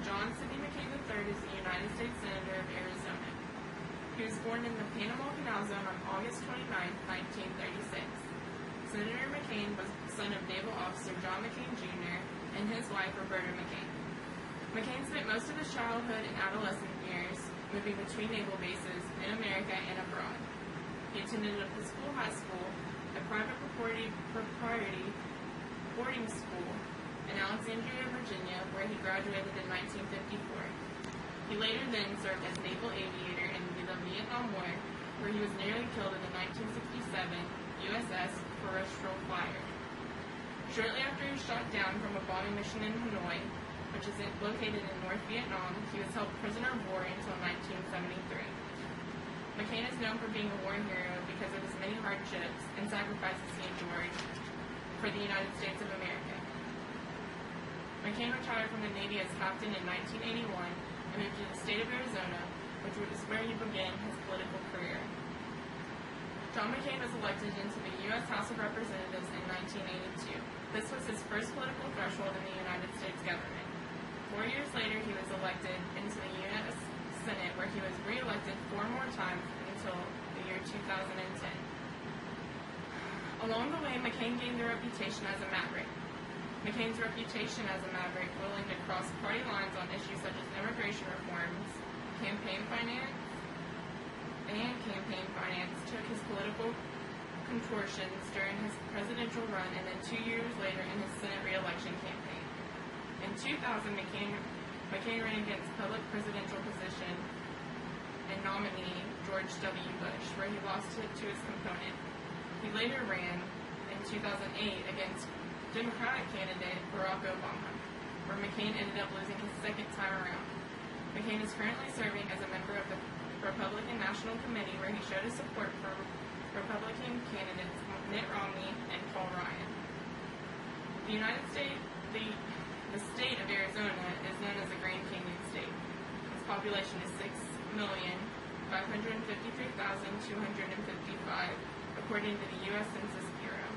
John Sidney McCain III is a United States Senator of Arizona. He was born in the Panama Canal Zone on August 29, 1936. Senator McCain was the son of Naval Officer John McCain Jr. and his wife, Roberta McCain. McCain spent most of his childhood and adolescent years moving between naval bases in America and abroad. He attended Episcopal High School, a private boarding school in Alexandria, Virginia, where he graduated in 1954. He later then served as naval aviator in the Vietnam War, where he was nearly killed in the 1967 USS Forrestal Flyer. Shortly after he was shot down from a bombing mission in Hanoi, which is located in North Vietnam, he was held prisoner of war until 1973. McCain is known for being a war hero because of his many hardships and sacrifices he endured for the United States of America. McCain retired from the Navy as captain in 1981 and moved to the state of Arizona, which was where he began his political career. John McCain was elected into the U.S. House of Representatives in 1982. This was his first political threshold in the United States government. 4 years later, he was elected into the U.S. Senate, where he was re-elected 4 more times until the year 2010. Along the way, McCain gained a reputation as a maverick. McCain's reputation as a maverick, willing to cross party lines on issues such as immigration reforms, campaign finance, took his political contortions during his presidential run and then 2 years later in his Senate re-election campaign. In 2000, McCain ran against public presidential position and nominee George W. Bush, where he lost to his opponent. He later ran in 2008 against Democratic candidate Barack Obama, where McCain ended up losing his second time around. McCain is currently serving as a member of the Republican National Committee, where he showed his support for Republican candidates Mitt Romney and Paul Ryan. The state of Arizona is known as the Grand Canyon State. Its population is 6,553,255, according to the U.S. Census Bureau.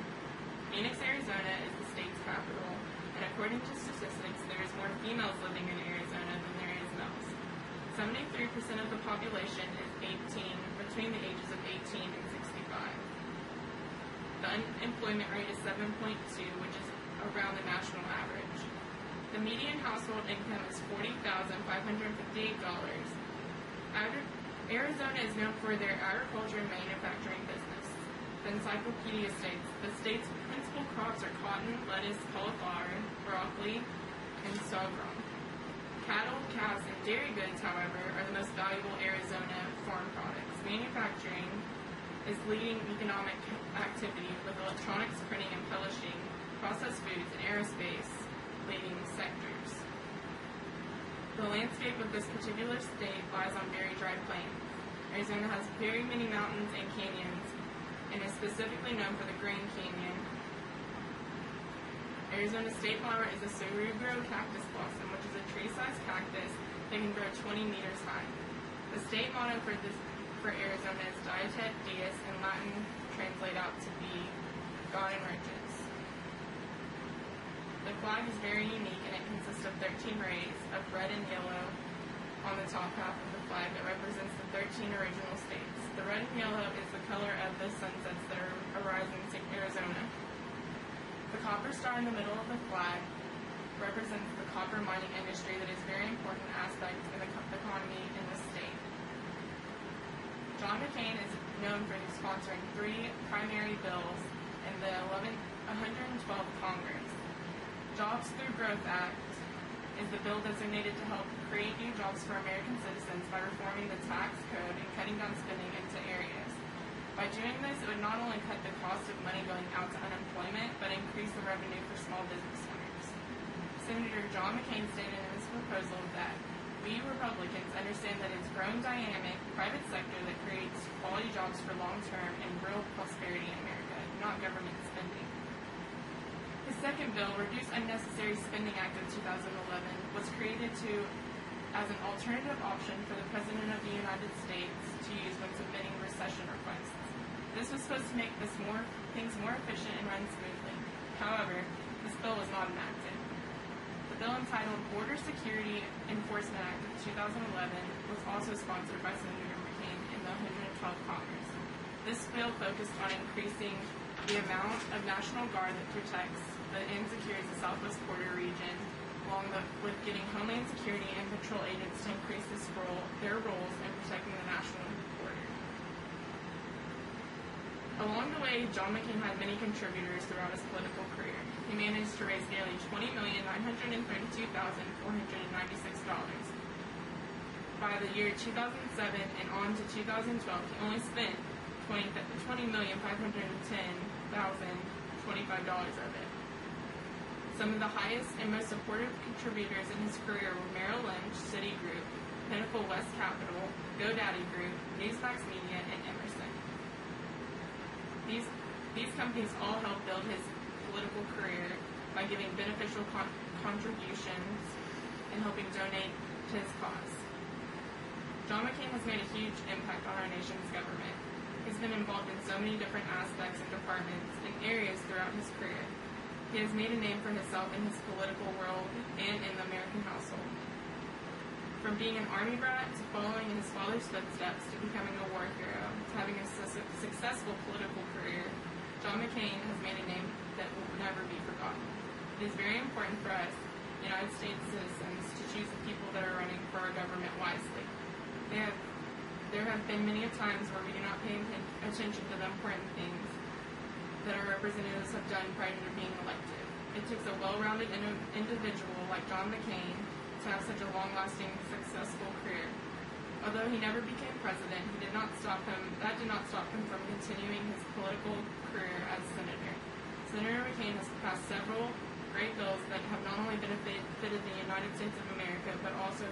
Phoenix, Arizona is the state's capital, and according to statistics, there is more females living in Arizona than there is males. 73% of the population is between the ages of 18 and 65. The unemployment rate is 7.2, which is around the national average. The median household income is $40,558. Arizona is known for their agriculture and manufacturing business. The encyclopedia states the state's principal crops are cotton, lettuce, cauliflower, broccoli, and sorghum. Cattle, calves, and dairy goods, however, are the most valuable Arizona farm products. Manufacturing is leading economic activity, with electronics, printing, and publishing, processed foods, and aerospace leading sectors. The landscape of this particular state lies on very dry plains. Arizona has very many mountains and canyons, and is specifically known for the Grand Canyon. Arizona's state flower is a cerebro cactus blossom, which is a tree-sized cactus that can grow 20 meters high. The state motto for Arizona is Dietet Dies, in Latin translate out to be God enriches. The flag is very unique, and it consists of 13 rays of red and yellow on the top half of the flag that represents the 13 original states. The red and yellow is the color of the sunsets that arise in Arizona. The copper star in the middle of the flag represents the copper mining industry that is a very important aspect in the economy in the state. John McCain is known for sponsoring 3 primary bills in the 112th Congress. Jobs Through Growth Act is the bill designated to help create new jobs for American citizens by reforming the tax code and cutting down spending into areas. By doing this, it would not only cut the cost of money going out to unemployment, but increase the revenue for small business owners. Senator John McCain stated in his proposal that we Republicans understand that it's growing dynamic private sector that creates quality jobs for long-term and real prosperity in America, not government spending. His second bill, Reduce Unnecessary Spending Act of 2011, was created as an alternative option for the President of the United States to use when submitting recession requests. This was supposed to make things more efficient and run smoothly. However, this bill was not enacted. The bill entitled Border Security Enforcement Act of 2011 was also sponsored by Senator McCain in the 112th Congress. This bill focused on increasing the amount of National Guard that protects and secures the Southwest border region, along with getting Homeland Security and patrol agents to increase their roles in protecting the national border. Along the way, John McCain had many contributors throughout his political career. He managed to raise nearly $20,932,496. By the year 2007 and on to 2012, he only spent $20,510,025 of it. Some of the highest and most supportive contributors in his career were Merrill Lynch, Citigroup, Pinnacle West Capital, GoDaddy Group, Newsmax Media, and Emerson. These companies all helped build his political career by giving beneficial contributions and helping donate to his cause. John McCain has made a huge impact on our nation's government. He's been involved in so many different aspects and departments and areas throughout his career. He has made a name for himself in his political world and in the American household. From being an Army brat to following in his father's footsteps to becoming a war hero to having a successful political career, John McCain has made a name that will never be forgotten. It is very important for us, United States citizens, to choose the people that are running for our government wisely. There have been many times where we do not pay attention to the important things that our representatives have done prior to being elected. It took a well-rounded individual like John McCain to have such a long-lasting, successful career. Although he never became president, that did not stop him from continuing his political career as senator. Senator McCain has passed several great bills that have not only benefited the United States of America, but also